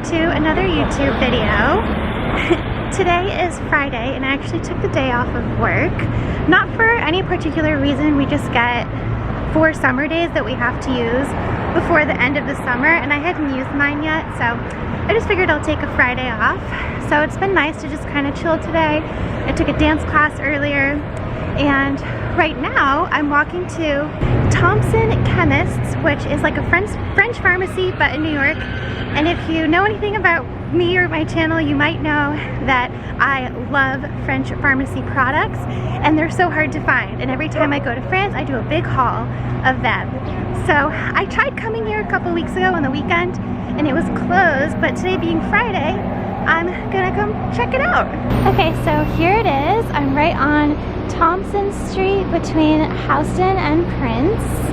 to another YouTube video. Today is Friday and I actually took the day off of work. Not for any particular reason, we just get 4 summer days that we have to use before the end of the summer and I hadn't used mine yet, so I just figured I'll take a Friday off. So it's been nice to just kind of chill today. I took a dance class earlier and right now I'm walking to Thompson Chemists, which is like a French pharmacy but in New York. And if you know anything about me or my channel, you might know that I love French pharmacy products and they're so hard to find. And every time I go to France, I do a big haul of them. So I tried coming here a couple weeks ago on the weekend and it was closed, but today being Friday, I'm gonna come check it out. Okay, so here it is. I'm right on Thompson Street between Houston and Prince.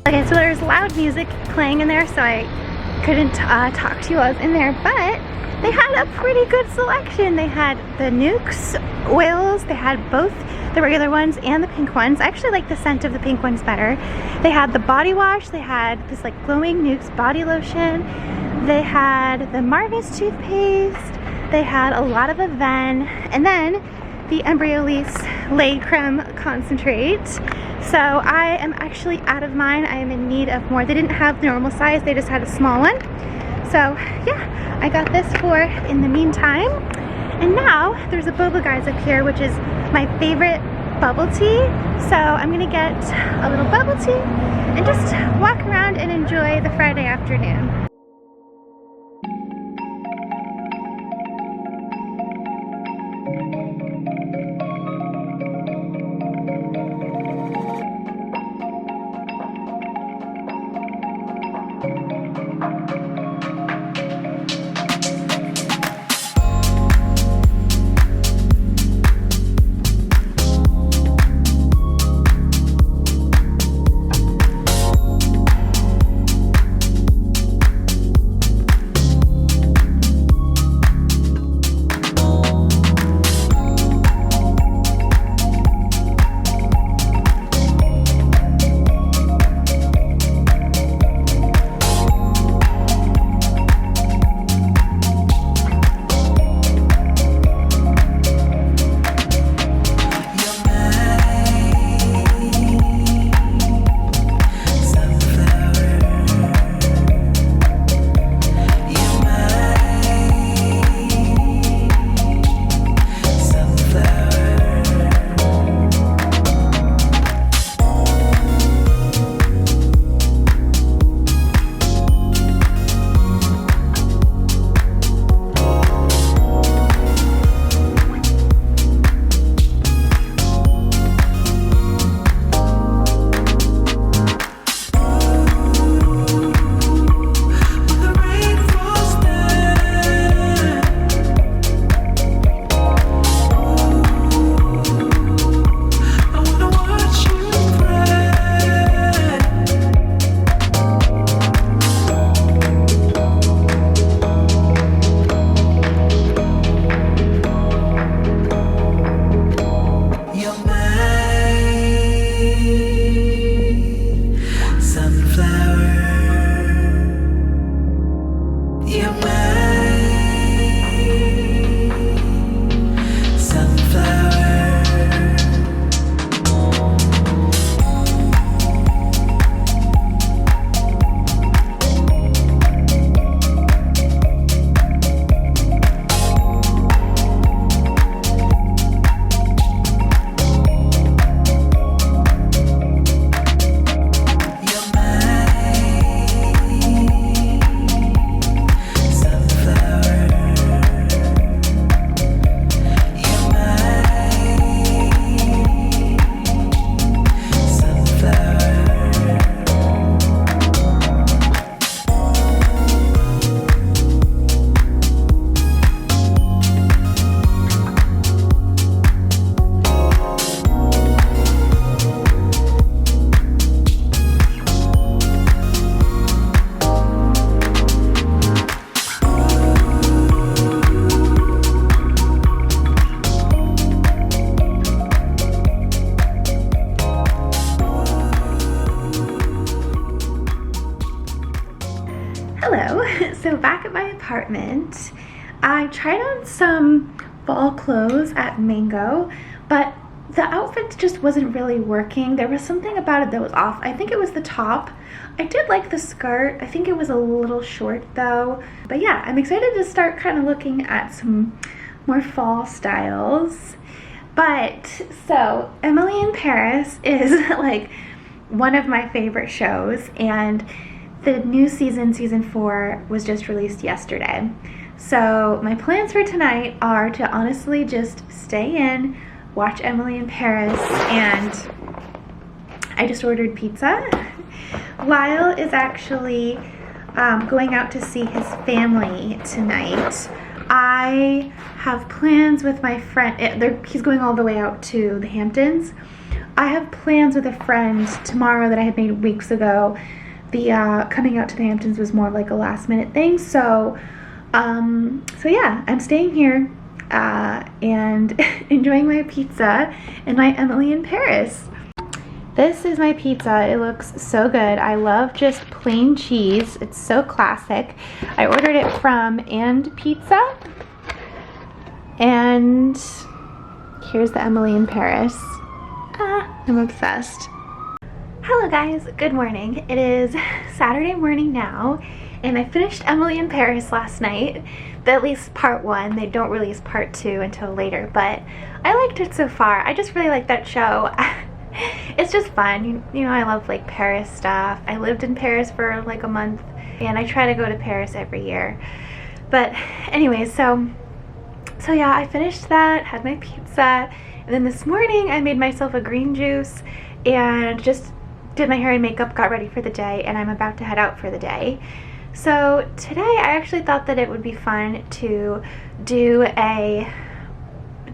Okay, so there's loud music playing in there, so I couldn't talk to you while I was in there, but they had a pretty good selection. They had the Nukes oils, they had both the regular ones and the pink ones. I actually like the scent of the pink ones better. They had the body wash, they had this like glowing Nukes body lotion, they had the Marvis toothpaste, they had a lot of Aven, and then the Embryolisse Lait Creme concentrate. So I am actually out of mine. I am in need of more. They didn't have the normal size, they just had a small one. So yeah, I got this for in the meantime. And now there's a boba guys up here, which is my favorite bubble tea. So I'm gonna get a little bubble tea and just walk around and enjoy the Friday afternoon. So back at my apartment, I tried on some fall clothes at Mango, but the outfit just wasn't really working. There was something about it that was off. I think it was the top. I did like the skirt. I think it was a little short though. But yeah, I'm excited to start kind of looking at some more fall styles. But so Emily in Paris is like one of my favorite shows, and the new season 4 was just released yesterday. So my plans for tonight are to honestly just stay in, watch Emily in Paris, and I just ordered pizza. Lyle is actually going out to see his family tonight. I have plans with my friend. He's going all the way out to the Hamptons. I have plans with a friend tomorrow that I had made weeks ago. The coming out to the Hamptons was more like a last minute thing. So yeah, I'm staying here and enjoying my pizza and my Emily in Paris. This is my pizza. It looks so good. I love just plain cheese. It's so classic. I ordered it from And Pizza. And here's the Emily in Paris. I'm obsessed. Hello guys, good morning. It is Saturday morning now, and I finished Emily in Paris last night. At least part 1. They don't release part 2 until later, but I liked it so far. I just really like that show. It's just fun. You know, I love like Paris stuff. I lived in Paris for like a month, and I try to go to Paris every year. But anyways, so yeah, I finished that, had my pizza, and then this morning I made myself a green juice and just did my hair and makeup, got ready for the day, and I'm about to head out for the day. So today I actually thought that it would be fun to do a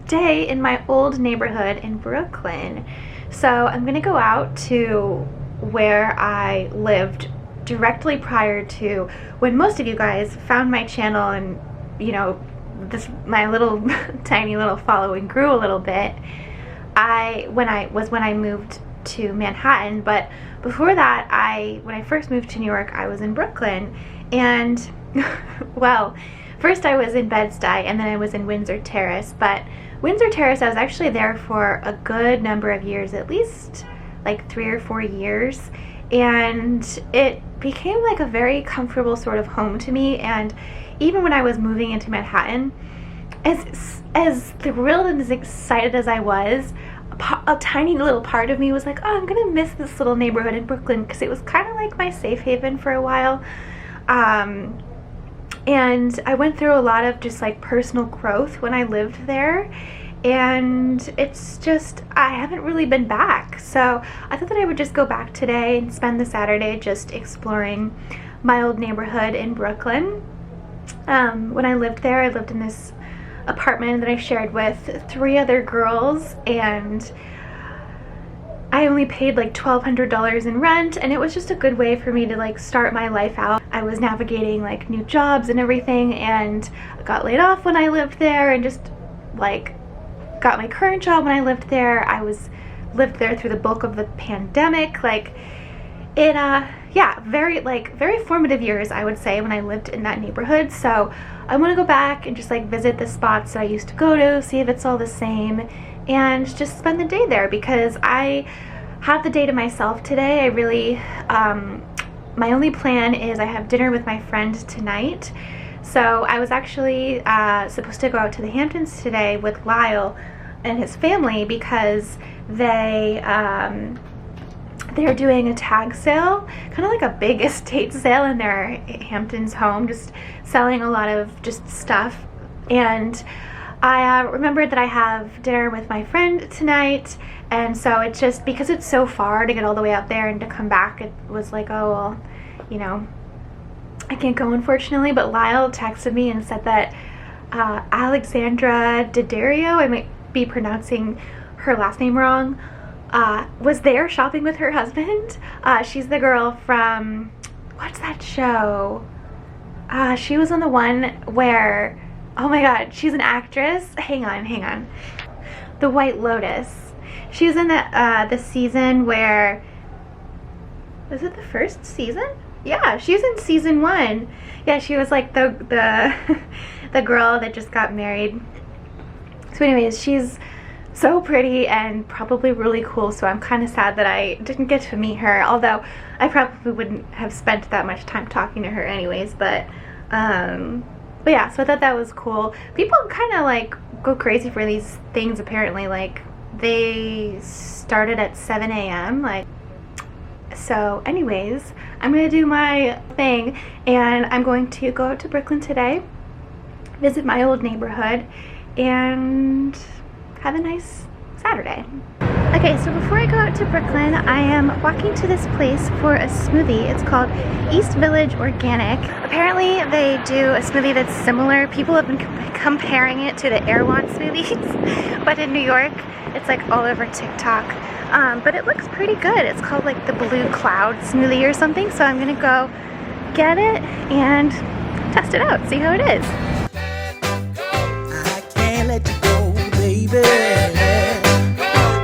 day in my old neighborhood in Brooklyn. So I'm gonna go out to where I lived directly prior to when most of you guys found my channel, and you know, my little tiny little following grew a little bit. When I moved to Manhattan, but before that, when I first moved to New York, I was in Brooklyn, and well, first I was in Bed-Stuy, and then I was in Windsor Terrace. But Windsor Terrace, I was actually there for a good number of years, at least like 3 or 4 years, and it became like a very comfortable sort of home to me. And even when I was moving into Manhattan, as thrilled and as excited as I was, a tiny little part of me was like, oh, I'm gonna miss this little neighborhood in Brooklyn, because it was kind of like my safe haven for a while. And I went through a lot of just like personal growth when I lived there, and it's just, I haven't really been back. So I thought that I would just go back today and spend the Saturday just exploring my old neighborhood in Brooklyn. When I lived there, I lived in this apartment that I shared with 3 other girls, and I only paid like $1,200 in rent, and it was just a good way for me to like start my life out. I was navigating like new jobs and everything, and I got laid off when I lived there, and just like got my current job when I lived there. Lived there through the bulk of the pandemic. Like it yeah, very formative years, I would say, when I lived in that neighborhood. So I want to go back and just like visit the spots that I used to go to, see if it's all the same, and just spend the day there, because I have the day to myself today. I really my only plan is I have dinner with my friend tonight. So I was actually supposed to go out to the Hamptons today with Lyle and his family, because they're doing a tag sale, kind of like a big estate sale in their Hamptons home, just selling a lot of just stuff. And I remembered that I have dinner with my friend tonight, and so it's just, because it's so far to get all the way out there and to come back, it was like, oh well, you know, I can't go, unfortunately. But Lyle texted me and said that Alexandra Daddario, I might be pronouncing her last name wrong, was there shopping with her husband. She's the girl from, what's that show? She was on the one where, oh my god, she's an actress. Hang on. The White Lotus. She was in the season where, was it the first season? Yeah, she's in season 1. Yeah, she was like the the girl that just got married. So anyways, she's so pretty and probably really cool, so I'm kind of sad that I didn't get to meet her, although I probably wouldn't have spent that much time talking to her anyways. But yeah, so I thought that was cool. People kind of like go crazy for these things apparently. Like, they started at 7 a.m. like. So anyways, I'm gonna do my thing and I'm going to go out to Brooklyn today, visit my old neighborhood, and have a nice Saturday. Okay, so before I go out to Brooklyn, I am walking to this place for a smoothie. It's called East Village Organic. Apparently they do a smoothie that's similar. People have been comparing it to the Erewhon smoothies, but in New York, it's like all over TikTok. But it looks pretty good. It's called like the Blue Cloud smoothie or something. So I'm gonna go get it and test it out, see how it is. I can't let you go, baby.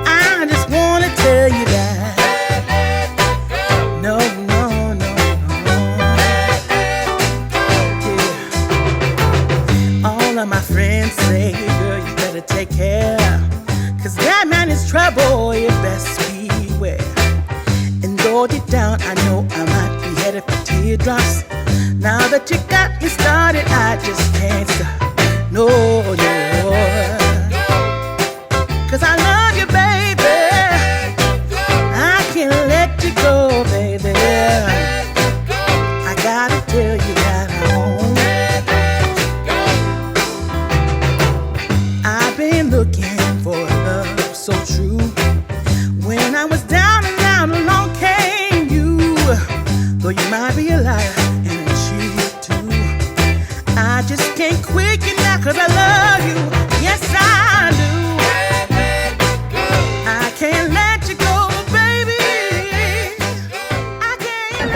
I just wanna tell you that. No, no, no, no. Yeah. All of my friends say, girl, you better take care. 'Cause that man is trouble, you best beware. And though deep down, I know I might be headed for teardrops. Now that you got me started, I just can't stop. No, no. 'Cause I love you, baby. I can't let you go, baby. I gotta tell you that I've been looking for love so true. When I was down and out, along came you. Though you might be a liar and a cheat too, I just can't quit you now 'cause I love you. Yes, I do. I can't let you go, baby. I can't.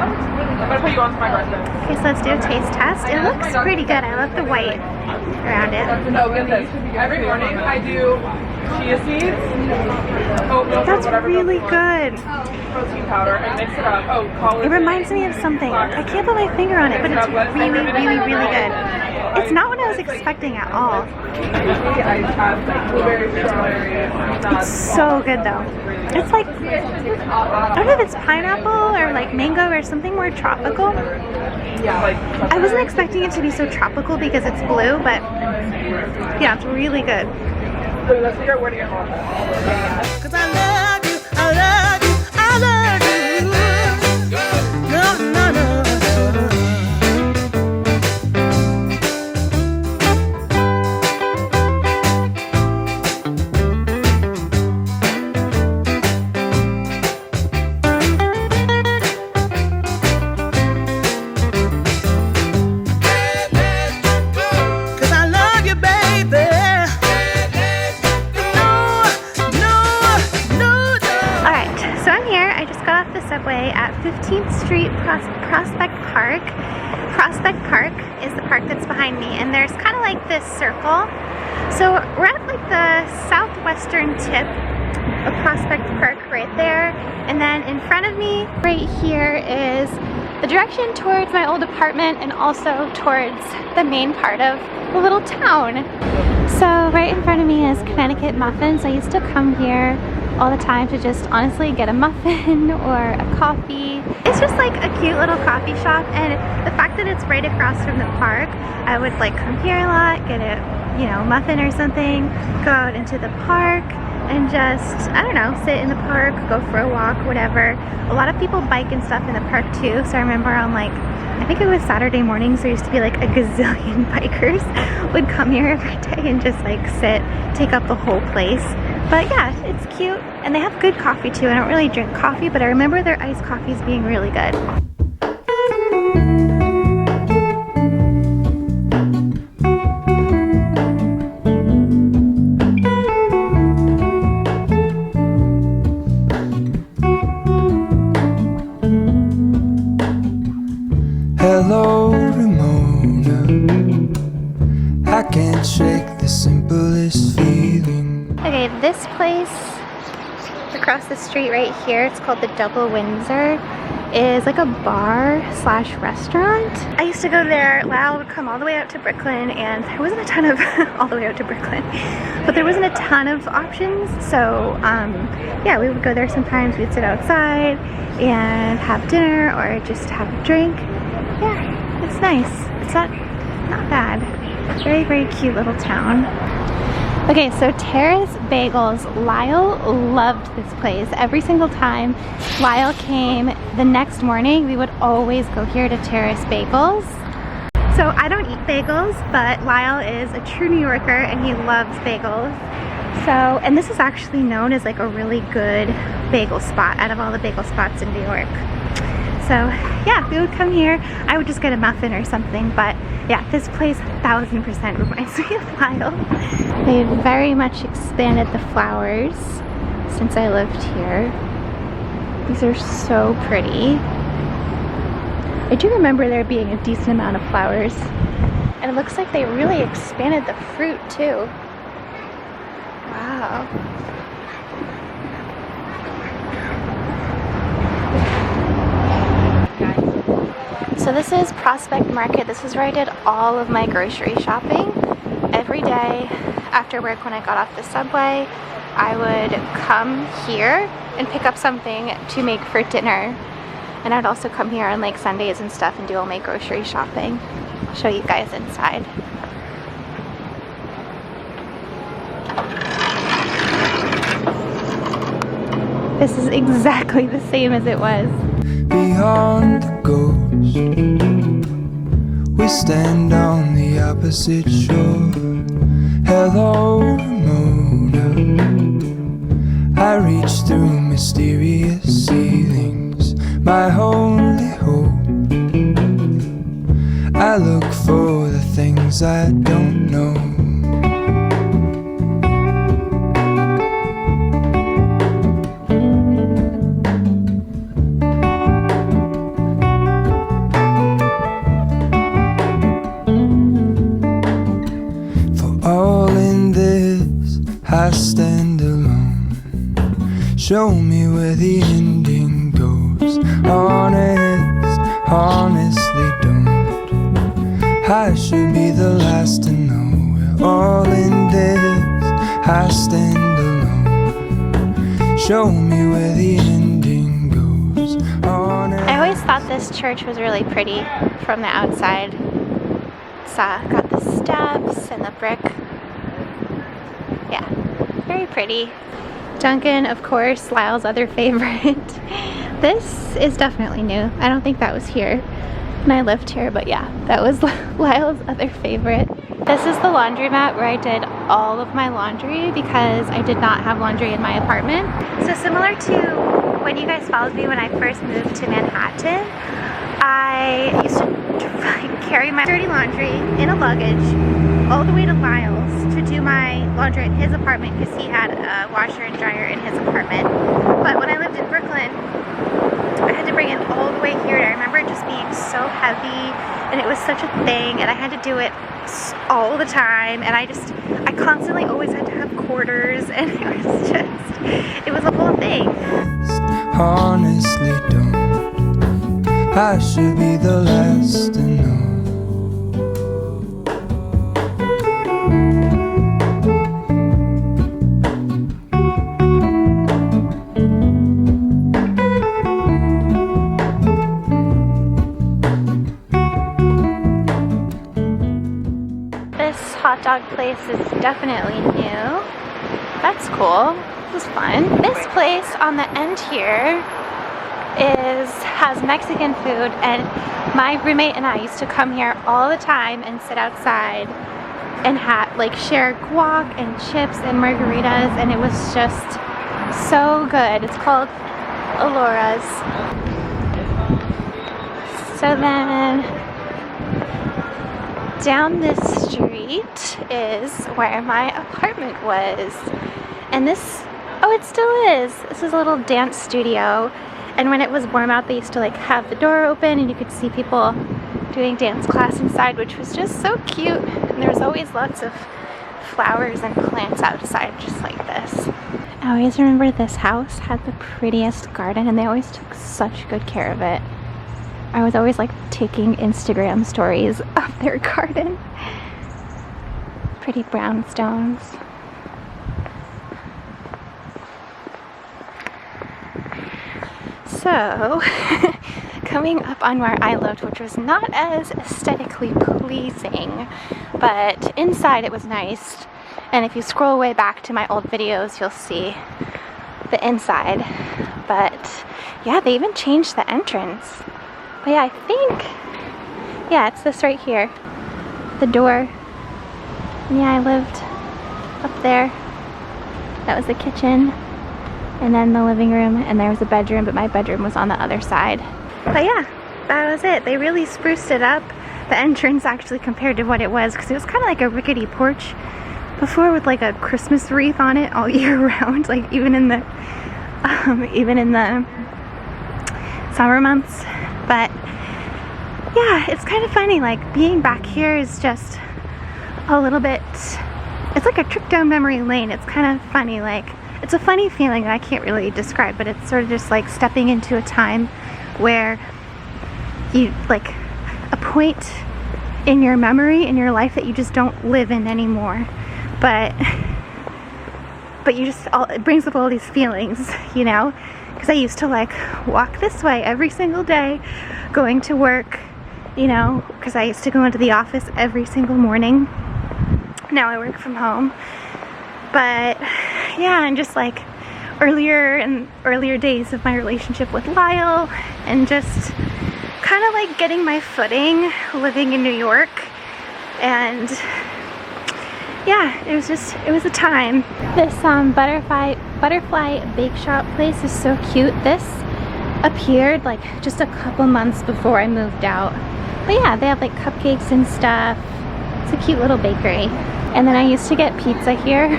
I'm gonna put you on to my breakfast. Okay, so let's do a taste test. It looks pretty good. I love the white around it. No, get this. Every morning I do chia seeds, oat milk, or That's whatever. really good. Protein powder and mix it up. Oh, collagen. It reminds me of something. I can't put my finger on it, but it's really, really, really good. It's not what I was expecting at all. I have like blueberries, strawberries. It's so good though. It's like, I don't know if it's pineapple or like mango or something more tropical. Yeah, like. I wasn't expecting it to be so tropical because it's blue, but yeah, it's really good. So let's figure out where to get home. 'Cause I love you, I love you, I love you. No, no, no. At 15th Street Prospect Park. Prospect Park is the park that's behind me, and there's kind of like this circle. So we're at like the southwestern tip of Prospect Park right there, and then in front of me right here is the direction towards my old apartment and also towards the main part of the little town. So right in front of me is Connecticut Muffins. I used to come here all the time to just honestly get a muffin or a coffee. It's just like a cute little coffee shop, and the fact that it's right across from the park, I would like come here a lot, get a, you know, muffin or something, go out into the park and just, I don't know, sit in the park, go for a walk, whatever. A lot of people bike and stuff in the park too, so I remember on like, I think it was Saturday mornings, there used to be like a gazillion bikers would come here every day and just like sit, take up the whole place. But yeah, it's cute, and they have good coffee too. I don't really drink coffee, but I remember their iced coffees being really good. Hello, Ramona. I can't shake the simplest feeling. Okay, this place Across the street right here, it's called the Double Windsor, is like a bar slash restaurant. I used to go there. Lyle would come all the way out to Brooklyn, and there wasn't a ton of all the way out to Brooklyn, but there wasn't a ton of options. So yeah, we would go there sometimes. We'd sit outside and have dinner or just have a drink. Yeah, it's nice. It's not bad. Very, very cute little town. Okay, so Terrace Bagels. Lyle loved this place. Every single time Lyle came the next morning, we would always go here to Terrace Bagels. So I don't eat bagels, but Lyle is a true New Yorker and he loves bagels. So, and this is actually known as like a really good bagel spot out of all the bagel spots in New York. So yeah, we would come here. I would just get a muffin or something, but yeah, this place 1000% reminds me of Lyle. They've very much expanded the flowers since I lived here. These are so pretty. I do remember there being a decent amount of flowers, and it looks like they really expanded the fruit too. Wow. So this is Prospect Market. This is where I did all of my grocery shopping. Every day after work when I got off the subway, I would come here and pick up something to make for dinner. And I'd also come here on like Sundays and stuff and do all my grocery shopping. I'll show you guys inside. This is exactly the same as it was. Beyond the ghost, we stand on the opposite shore. Hello, Ramona. I reach through mysterious ceilings, my only hope. I look for the things I don't know. I stand alone. Show me where the ending goes. Honest, honestly don't. I should be the last to know. We're all in this. I stand alone. Show me where the ending goes. Honest. I always thought this church was really pretty from the outside. It's got the steps and the brick. Yeah, very pretty. Dunkin', of course, Lyle's other favorite. This is definitely new. I don't think that was here when I lived here, but yeah, that was Lyle's other favorite. This is the laundromat where I did all of my laundry because I did not have laundry in my apartment. So similar to when you guys followed me when I first moved to Manhattan, I used to carry my dirty laundry in a luggage all the way to Lyle's to do my laundry in his apartment because he had a washer and dryer in his apartment. But when I lived in Brooklyn, I had to bring it all the way here. And I remember it just being so heavy and it was such a thing and I had to do it all the time and I constantly always had to have quarters and it was a whole thing. Honestly don't. I should be the last to know. Hot dog place is definitely new. That's cool. This is fun. This place on the end here has Mexican food, and my roommate and I used to come here all the time and sit outside and share guac and chips and margaritas, and it was just so good. It's called Alora's. So then down this street is where my apartment was, and it still is. This is a little dance studio, and when it was warm out they used to have the door open and you could see people doing dance class inside, which was just so cute, and there was always lots of flowers and plants outside just like this. I always remember this house had the prettiest garden and they always took such good care of it. I was always like taking Instagram stories of their garden. Pretty brownstones. So, coming up on where I lived, which was not as aesthetically pleasing, but inside it was nice. And if you scroll way back to my old videos, you'll see the inside. But yeah, they even changed the entrance. But yeah, I think, yeah, it's this right here. The door. And yeah, I lived up there. That was the kitchen. And then the living room, and there was a bedroom, but my bedroom was on the other side. But yeah, that was it. They really spruced it up. The entrance actually compared to what it was, because it was kind of like a rickety porch before with like a Christmas wreath on it all year round, like even in the summer months. But yeah, it's kind of funny, like being back here is just a little bit, it's like a trip down memory lane. It's kind of funny, like it's a funny feeling that I can't really describe, but it's sort of just like stepping into a time where you, like a point in your memory, in your life that you just don't live in anymore. But you just, it brings up all these feelings, you know? Because I used to like walk this way every single day, going to work, you know, because I used to go into the office every single morning. Now I work from home. But yeah, and just like earlier days of my relationship with Lyle, and just kind of like getting my footing living in New York. And yeah, it was a time. This butterfly bake shop place is so cute. This appeared like just a couple months before I moved out. But yeah, they have like cupcakes and stuff. It's a cute little bakery. And then I used to get pizza here.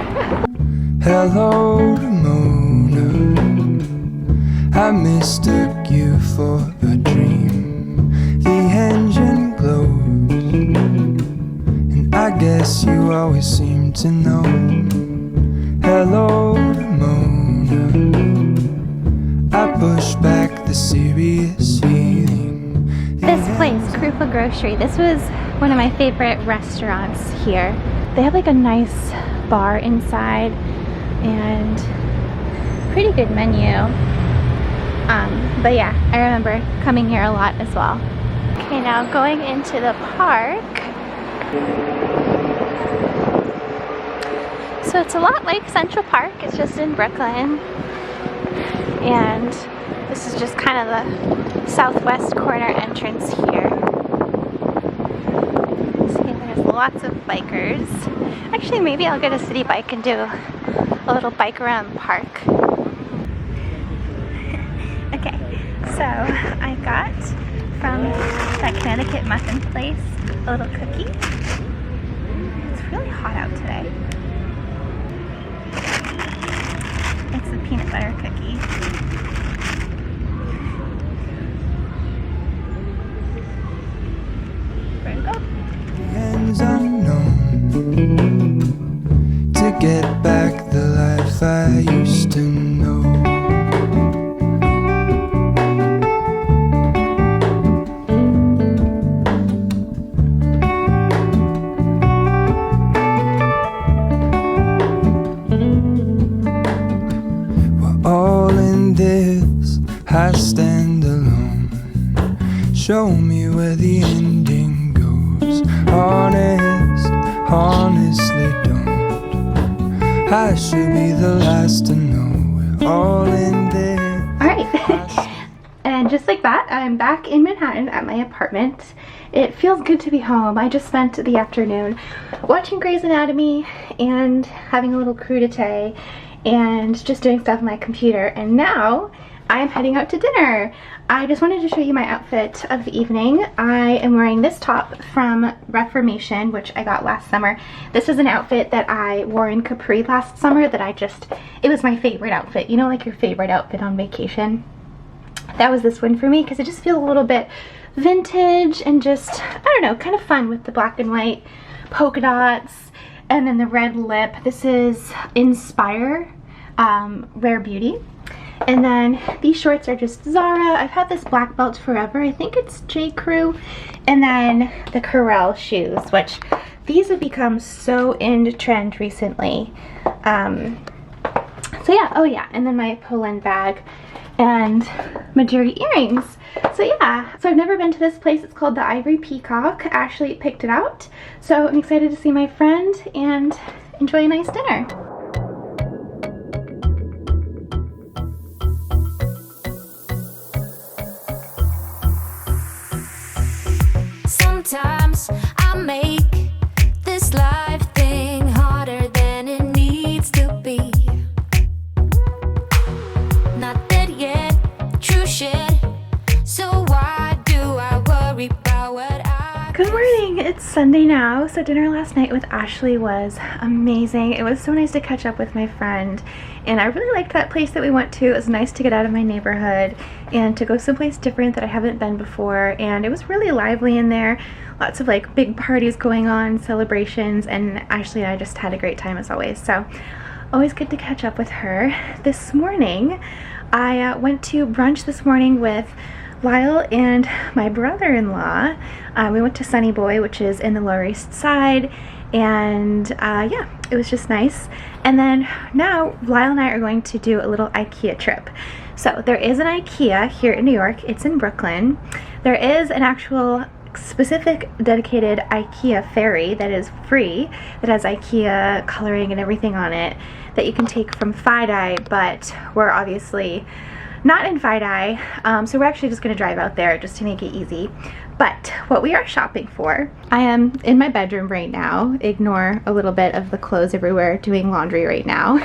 Hello, Mona. I mistook you for a dream. The engine glows, and I guess you always seem to know. Hello, Mona. I push back the serious feeling. This place, Krupa Grocery, this was one of my favorite restaurants here. They have like a nice bar inside and pretty good menu. But yeah, I remember coming here a lot as well. Okay, now going into the park. So it's a lot like Central Park, it's just in Brooklyn. And this is just kind of the southwest corner entrance here. See, there's lots of bikers. Actually, maybe I'll get a city bike and do a little bike around the park. Okay, so I got from that Connecticut muffin place a little cookie. It's really hot out today. It's a peanut butter cookie. There we go. Ends unknown to get back the life I used to know. We're all in this, I stand alone. Show me where the ending goes. Honest, honestly don't. I should be the last to know. We're all in there. Alright, and just like that, I'm back in Manhattan at my apartment. It feels good to be home. I just spent the afternoon watching Grey's Anatomy and having a little crudité and just doing stuff on my computer, and now I'm heading out to dinner. I just wanted to show you my outfit of the evening. I am wearing this top from Reformation, which I got last summer. This is an outfit that I wore in Capri last summer that it was my favorite outfit. You know, like your favorite outfit on vacation? That was this one for me because it just feels a little bit vintage and just, I don't know, kind of fun with the black and white polka dots. And then the red lip, this is Inspire Rare Beauty. And then these shorts are just Zara. I've had this black belt forever. I think it's J. Crew. And then the Corel shoes, which these have become so in trend recently. So yeah, oh yeah, and then my Poland bag and Majerry earrings. So yeah, so I've never been to this place. It's called the Ivory Peacock. Ashley picked it out. So I'm excited to see my friend and enjoy a nice dinner. Sometimes I make this life thing harder than it needs to be. Not dead yet, true shit. So why do I worry about what I... Good morning, it's Sunday now. So dinner last night with Ashley was amazing. It was so nice to catch up with my friend. And I really liked that place that we went to. It was nice to get out of my neighborhood and to go someplace different that I haven't been before. And it was really lively in there. Lots of like big parties going on, celebrations, and Ashley and I just had a great time as always. So always good to catch up with her. This morning, I went to brunch this morning with Lyle and my brother-in-law. We went to Sunny Boy, which is in the Lower East Side, and yeah, it was just nice. And then now Lyle and I are going to do a little IKEA trip. So there is an IKEA here in New York. It's in Brooklyn. There is an actual specific dedicated IKEA ferry that is free, that has IKEA coloring and everything on it, that you can take from FiDi, but we're obviously not in FiDi, so we're actually just going to drive out there just to make it easy. But what we are shopping for, I am in my bedroom right now. Ignore a little bit of the clothes everywhere, doing laundry right now.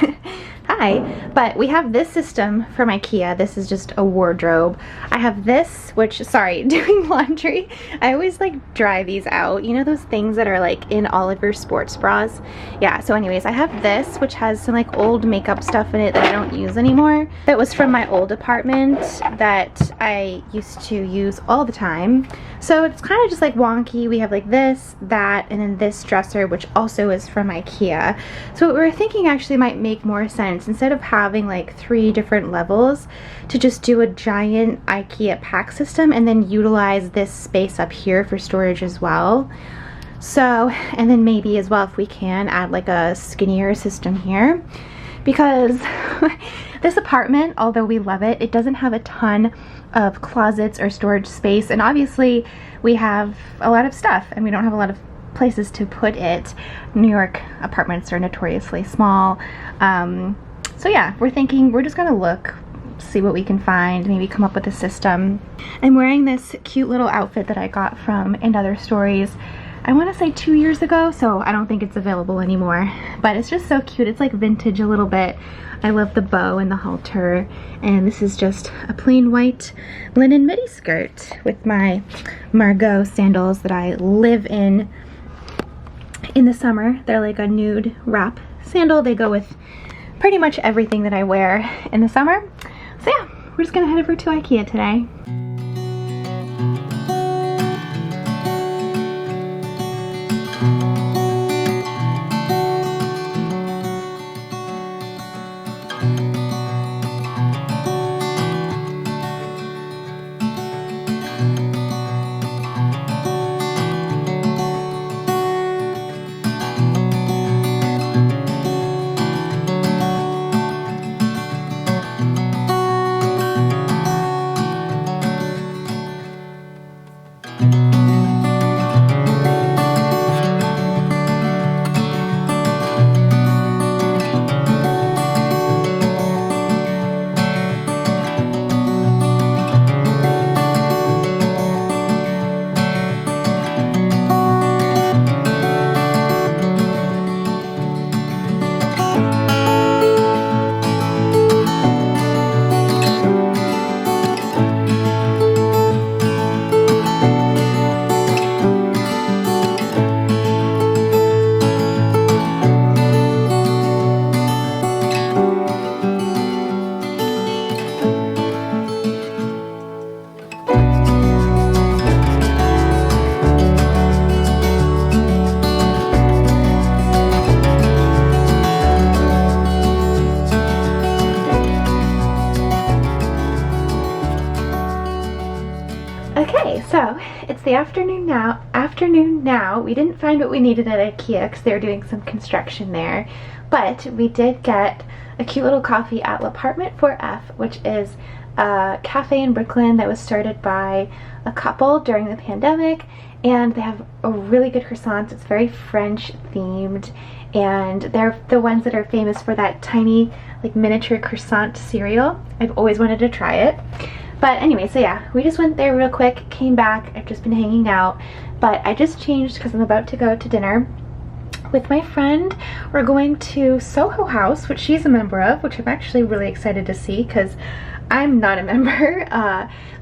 Hi. But we have this system from IKEA. This is just a wardrobe. I have this, which, sorry, doing laundry. I always like dry these out. You know those things that are like in all of your sports bras? Yeah, so anyways, I have this, which has some like old makeup stuff in it that I don't use anymore. That was from my old apartment that I used to use all the time. So it's kind of just like wonky. We have like this, that, and then this dresser, which also is from IKEA. So what we were thinking actually might make more sense, instead of having like 3 different levels, to just do a giant IKEA pack system and then utilize this space up here for storage as well. So, and then maybe as well, if we can, add like a skinnier system here, because this apartment, although we love it, it doesn't have a ton of closets or storage space, and obviously we have a lot of stuff and we don't have a lot of places to put it. New York apartments are notoriously small. So yeah, we're thinking we're just gonna look, see what we can find, maybe come up with a system. I'm wearing this cute little outfit that I got from In Other Stories, I want to say 2 years ago, so I don't think it's available anymore, but it's just so cute. It's like vintage a little bit. I love the bow and the halter, and this is just a plain white linen midi skirt with my Margot sandals that I live in the summer. They're like a nude wrap sandal. They go with pretty much everything that I wear in the summer. So yeah, we're just gonna head over to IKEA today. the afternoon now. We didn't find what we needed at IKEA because they were doing some construction there, but we did get a cute little coffee at L'Appartement 4F, which is a cafe in Brooklyn that was started by a couple during the pandemic, and they have a really good croissant. It's very French themed, and they're the ones that are famous for that tiny like miniature croissant cereal. I've always wanted to try it. But anyway, so yeah, we just went there real quick, came back. I've just been hanging out, but I just changed because I'm about to go to dinner with my friend. We're going to Soho House, which she's a member of, which I'm actually really excited to see because I'm not a member,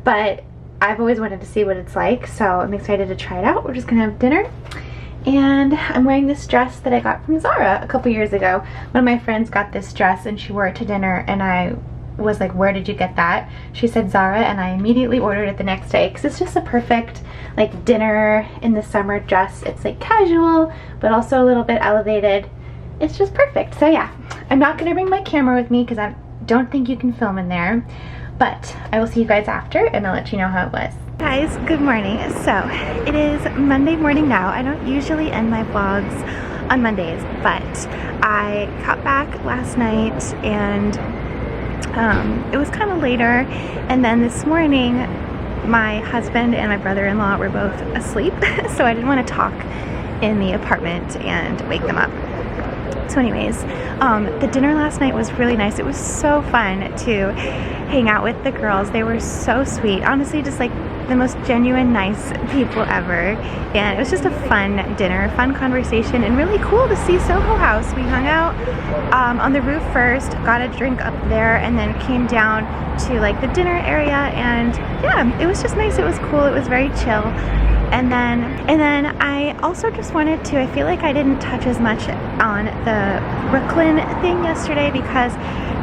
but I've always wanted to see what it's like, so I'm excited to try it out. We're just gonna have dinner, and I'm wearing this dress that I got from Zara a couple years ago. One of my friends got this dress and she wore it to dinner, and I was like, where did you get that? She said Zara, and I immediately ordered it the next day because it's just a perfect like dinner in the summer dress. It's like casual but also a little bit elevated. It's just perfect. So yeah, I'm not gonna bring my camera with me because I don't think you can film in there, but I will see you guys after and I'll let you know how it was. Guys, good morning. So it is Monday morning now. I don't usually end my vlogs on Mondays, but I got back last night and it was kind of later, and then this morning my husband and my brother-in-law were both asleep, so I didn't want to talk in the apartment and wake them up. So anyways, the dinner last night was really nice. It was so fun to hang out with the girls. They were so sweet. Honestly, just like the most genuine, nice people ever. And it was just a fun dinner, fun conversation, and really cool to see Soho House. We hung out on the roof first, got a drink up there, and then came down to like the dinner area. And yeah, it was just nice. It was cool. It was very chill. And then I also just wanted to, I feel like I didn't touch as much on the Brooklyn thing yesterday because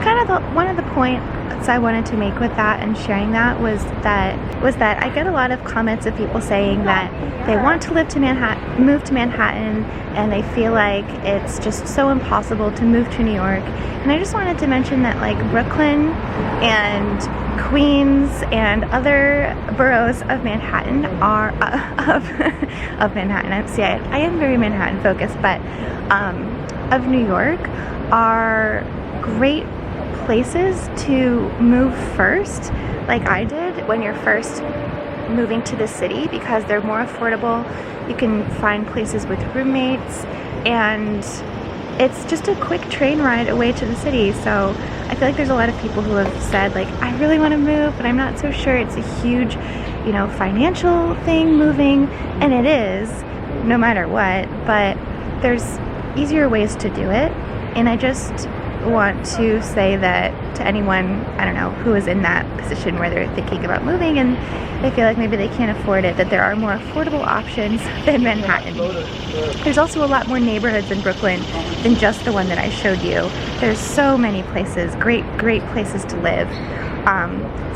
kind of one of the points I wanted to make with that and sharing that was that I get a lot of comments of people saying that they want to move to Manhattan, and they feel like it's just so impossible to move to New York. And I just wanted to mention that like Brooklyn and Queens and other boroughs of Manhattan are of Manhattan. See, I am very Manhattan focused, but of New York are great places to move first, like I did when you're first moving to the city, because they're more affordable. You can find places with roommates, and it's just a quick train ride away to the city. So I feel like there's a lot of people who have said like, I really want to move, but I'm not so sure. It's a huge, you know, financial thing moving, and it is, no matter what, but there's easier ways to do it. And I just want to say that to anyone, I don't know, who is in that position where they're thinking about moving and they feel like maybe they can't afford it, that there are more affordable options than Manhattan. There's also a lot more neighborhoods in Brooklyn than just the one that I showed you. There's so many places, great places to live.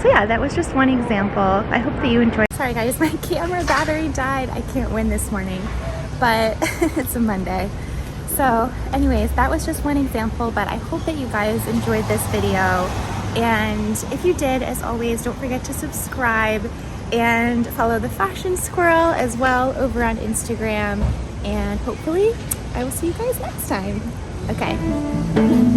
So yeah, that was just one example. I hope that you enjoyed. Sorry guys, my camera battery died. I can't win this morning, but it's a Monday. So anyways, that was just one example, but I hope that you guys enjoyed this video. And if you did, as always, don't forget to subscribe and follow the Fashion Squirrel as well over on Instagram. And hopefully I will see you guys next time. Okay.